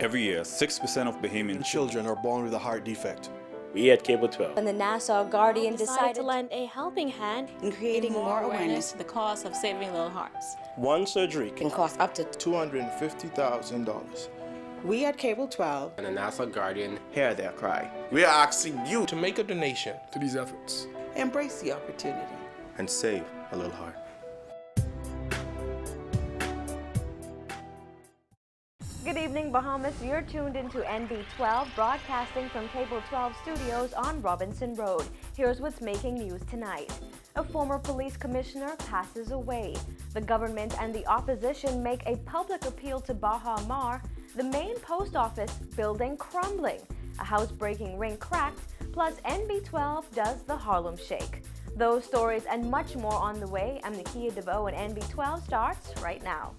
Every year, 6% of Bahamian children are born with a heart defect. We at Cable 12 and the Nassau Guardian decided to lend a helping hand in creating more awareness to the cost of saving little hearts. One surgery can cost up to $250,000. We at Cable 12 and the Nassau Guardian hear their cry. We are asking you to make a donation to these efforts. Embrace the opportunity and save a little heart. Good evening, Bahamas. You're tuned into NB12, broadcasting from Cable 12 studios on Robinson Road. Here's what's making news tonight. A former police commissioner passes away. The government and the opposition make a public appeal to Baha Mar. The main post office building crumbling. A house-breaking ring cracked. Plus, NB12 does the Harlem Shake. Those stories and much more on the way. I'm Nakia DeVoe, and NB12 starts right now.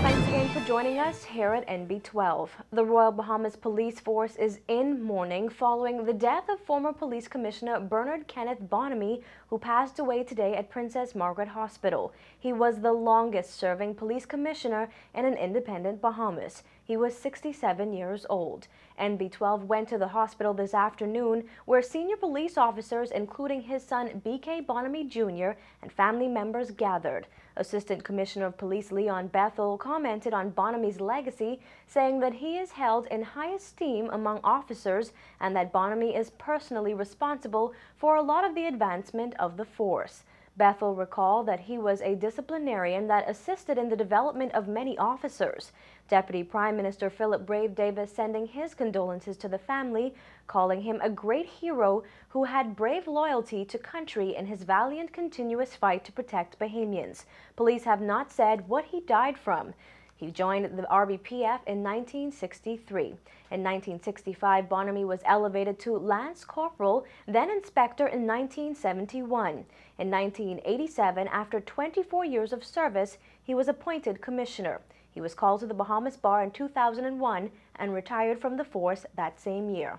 Thanks again for joining us here at NB12. The Royal Bahamas Police Force is in mourning following the death of former Police Commissioner Bernard Kenneth Bonamy, who passed away today at Princess Margaret Hospital. He was the longest-serving police commissioner in an independent Bahamas. He was 67 years old. NB12 went to the hospital this afternoon, where senior police officers, including his son B.K. Bonamy Jr., and family members gathered. Assistant Commissioner of Police Leon Bethel commented on Bonamy's legacy, saying that he is held in high esteem among officers and that Bonamy is personally responsible for a lot of the advancement of the force. Bethel recalled that he was a disciplinarian that assisted in the development of many officers. Deputy Prime Minister Philip Brave Davis sending his condolences to the family, calling him a great hero who had brave loyalty to country in his valiant continuous fight to protect Bahamians. Police have not said what he died from. He joined the RBPF in 1963. In 1965, Bonamy was elevated to Lance Corporal, then Inspector in 1971. In 1987, after 24 years of service, he was appointed Commissioner. He was called to the Bahamas Bar in 2001 and retired from the force that same year.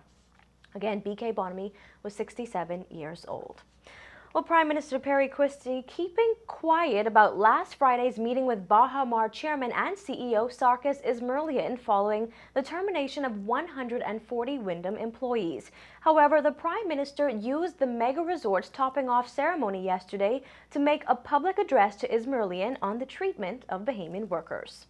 Again, B.K. Bonamy was 67 years old. Well, Prime Minister Perry Christie keeping quiet about last Friday's meeting with Baha Mar Chairman and CEO Sarkis Ismerlian following the termination of 140 Wyndham employees. However, the Prime Minister used the mega resort's topping off ceremony yesterday to make a public address to Ismerlian on the treatment of Bahamian workers.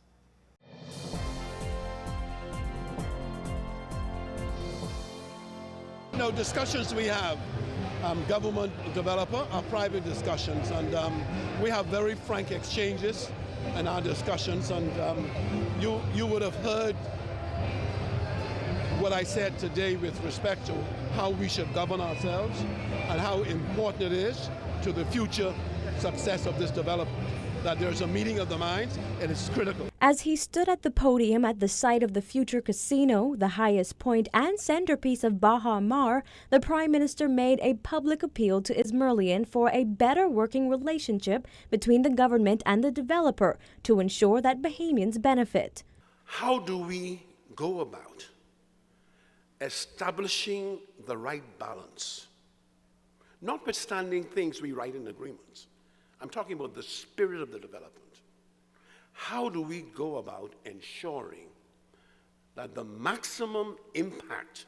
Discussions we have, government, developer, are private discussions, and we have very frank exchanges in our discussions, and you would have heard what I said today with respect to how we should govern ourselves and how important it is to the future success of this development. That there's a meeting of the minds, and it's critical. As he stood at the podium at the site of the future casino, the highest point and centerpiece of Baha Mar, the Prime Minister made a public appeal to Ismerlian for a better working relationship between the government and the developer to ensure that Bahamians benefit. How do we go about establishing the right balance, notwithstanding things we write in agreements? I'm talking about the spirit of the development. How do we go about ensuring that the maximum impact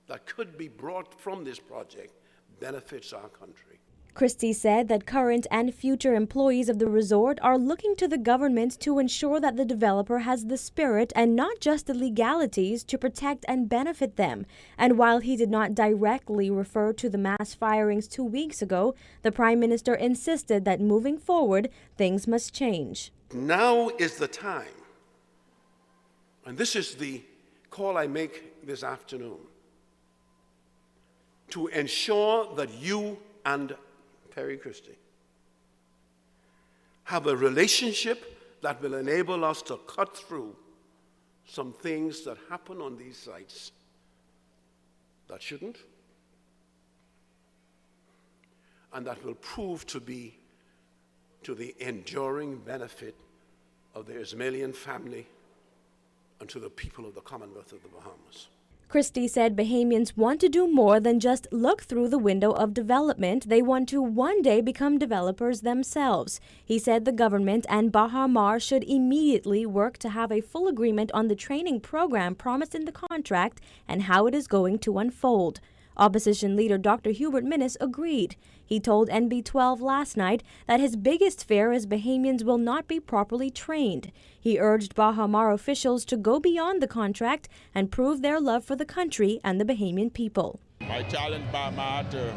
that could be brought from this project benefits our country? Christie said that current and future employees of the resort are looking to the government to ensure that the developer has the spirit and not just the legalities to protect and benefit them. And while he did not directly refer to the mass firings 2 weeks ago, the Prime Minister insisted that moving forward, things must change. Now is the time, and this is the call I make this afternoon, to ensure that you and Perry Christie have a relationship that will enable us to cut through some things that happen on these sites that shouldn't, and that will prove to be to the enduring benefit of the Ismerlian family and to the people of the Commonwealth of the Bahamas. Christie said Bahamians want to do more than just look through the window of development. They want to one day become developers themselves. He said the government and Baha Mar should immediately work to have a full agreement on the training program promised in the contract and how it is going to unfold. Opposition leader Dr. Hubert Minnis agreed. He told NB12 last night that his biggest fear is Bahamians will not be properly trained. He urged Baha Mar officials to go beyond the contract and prove their love for the country and the Bahamian people. I challenged Baha Mar to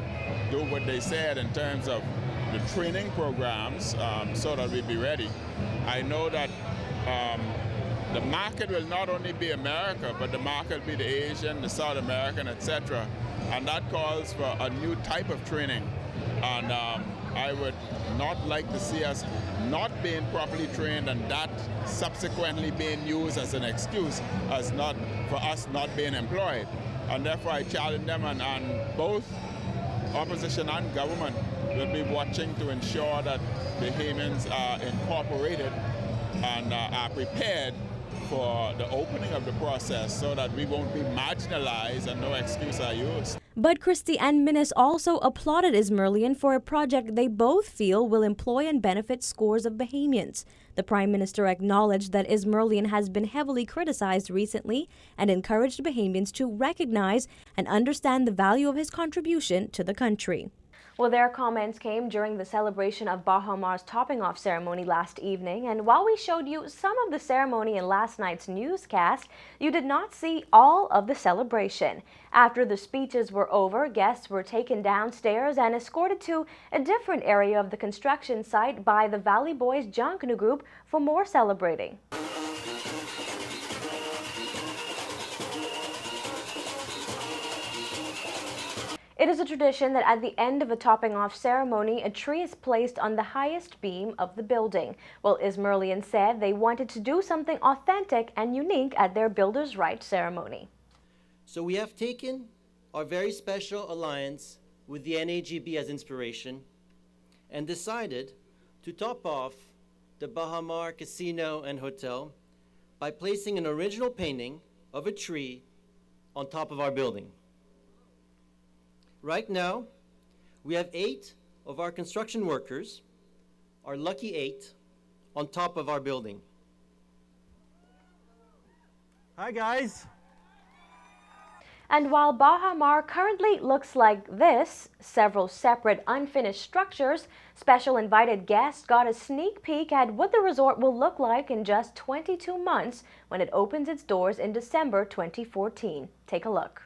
do what they said in terms of the training programs so that we be ready. I know that the market will not only be America, but the market will be the Asian, the South American, etc. And that calls for a new type of training. And I would not like to see us not being properly trained and that subsequently being used as an excuse as not for us not being employed. And therefore I challenge them, and both opposition and government will be watching to ensure that Bahamians are incorporated and are prepared for the opening of the process so that we won't be marginalized and no excuse are used. But Christie and Minnis also applauded Ismerlian for a project they both feel will employ and benefit scores of Bahamians. The Prime Minister acknowledged that Ismerlian has been heavily criticized recently and encouraged Bahamians to recognize and understand the value of his contribution to the country. Well, their comments came during the celebration of Baha Mar's topping-off ceremony last evening, and while we showed you some of the ceremony in last night's newscast, you did not see all of the celebration. After the speeches were over, guests were taken downstairs and escorted to a different area of the construction site by the Valley Boys Jankanu Group for more celebrating. It is a tradition that at the end of a topping-off ceremony, a tree is placed on the highest beam of the building. Well, Ismerlian said they wanted to do something authentic and unique at their Builders' Rights ceremony. So we have taken our very special alliance with the NAGB as inspiration and decided to top off the Baha Mar Casino and Hotel by placing an original painting of a tree on top of our building. Right now, we have 8 of our construction workers, our lucky 8, on top of our building. Hi, guys. And while Baha Mar currently looks like this, several separate unfinished structures, special invited guests got a sneak peek at what the resort will look like in just 22 months when it opens its doors in December 2014. Take a look.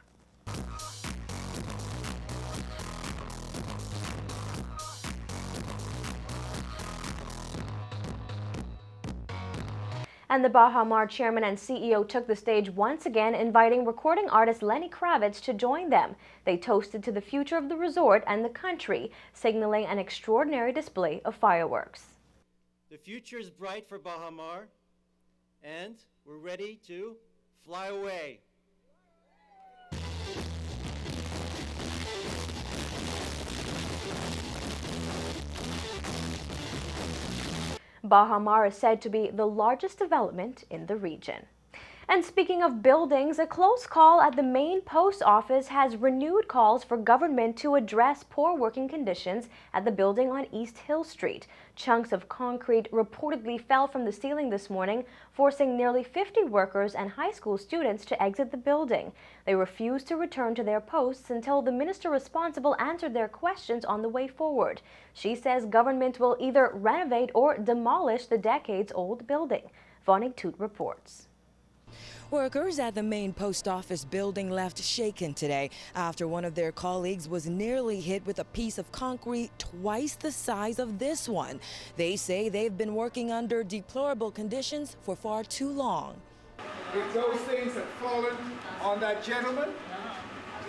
And the Baha Mar chairman and CEO took the stage once again, inviting recording artist Lenny Kravitz to join them. They toasted to the future of the resort and the country, signaling an extraordinary display of fireworks. The future is bright for Baha Mar, and we're ready to fly away. Baha Mar is said to be the largest development in the region. And speaking of buildings, a close call at the main post office has renewed calls for government to address poor working conditions at the building on East Hill Street. Chunks of concrete reportedly fell from the ceiling this morning, forcing nearly 50 workers and high school students to exit the building. They refused to return to their posts until the minister responsible answered their questions on the way forward. She says government will either renovate or demolish the decades-old building. Vonnig Toot reports. Workers at the main post office building left shaken today after one of their colleagues was nearly hit with a piece of concrete twice the size of this one. They say they've been working under deplorable conditions for far too long. If those things had fallen on that gentleman,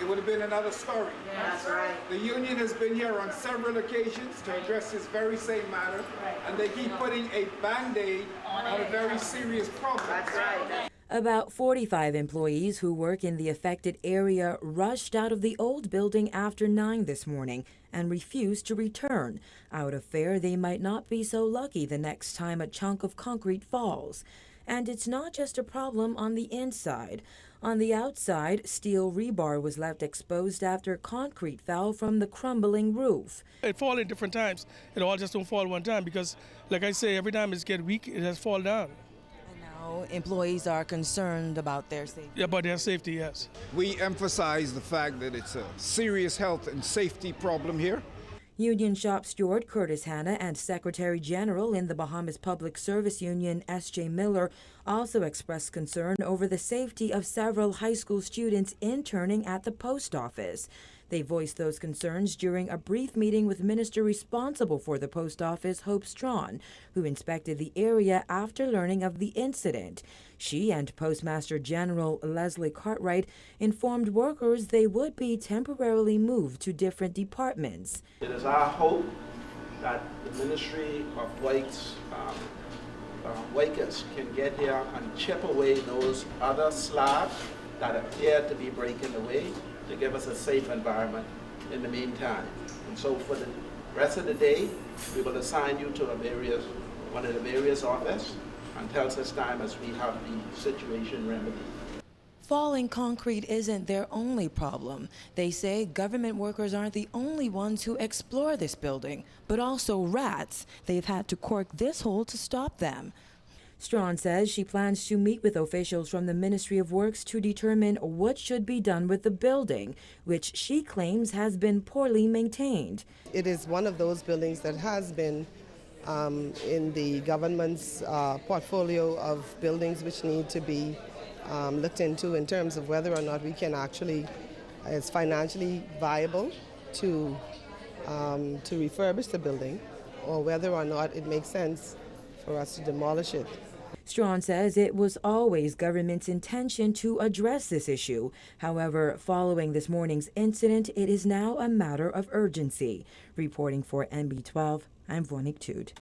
it would have been another story. That's right. The union has been here on several occasions to address this very same matter, and they keep putting a Band-Aid on a very serious problem. That's right. About 45 employees who work in the affected area rushed out of the old building after 9 this morning and refused to return, out of fear they might not be so lucky the next time a chunk of concrete falls. And it's not just a problem on the inside. On the outside, steel rebar was left exposed after concrete fell from the crumbling roof. It falls at different times. It all just don't fall one time because, like I say, every time it gets weak, it has fallen down. Employees are concerned about their safety. Yeah, about their safety, yes. We emphasize the fact that it's a serious health and safety problem here. Union shop steward Curtis Hanna and Secretary General in the Bahamas Public Service Union S.J. Miller also expressed concern over the safety of several high school students interning at the post office. They voiced those concerns during a brief meeting with Minister responsible for the post office, Hope Strawn, who inspected the area after learning of the incident. She and Postmaster General Leslie Cartwright informed workers they would be temporarily moved to different departments. It is our hope that the Ministry of Wakers can get here and chip away those other slabs that appear to be breaking away, to give us a safe environment in the meantime. And so for the rest of the day, we will assign you to one of the various offices until such time as we have the situation remedied. Falling concrete isn't their only problem. They say government workers aren't the only ones who explore this building, but also rats. They've had to cork this hole to stop them. Strawn says she plans to meet with officials from the Ministry of Works to determine what should be done with the building, which she claims has been poorly maintained. It is one of those buildings that has been in the government's portfolio of buildings which need to be looked into in terms of whether or not we can actually, it's financially viable to refurbish the building, or whether or not it makes sense for us to demolish it. Strawn says it was always government's intention to address this issue. However, following this morning's incident, it is now a matter of urgency. Reporting for NB12, I'm Vonique Tude.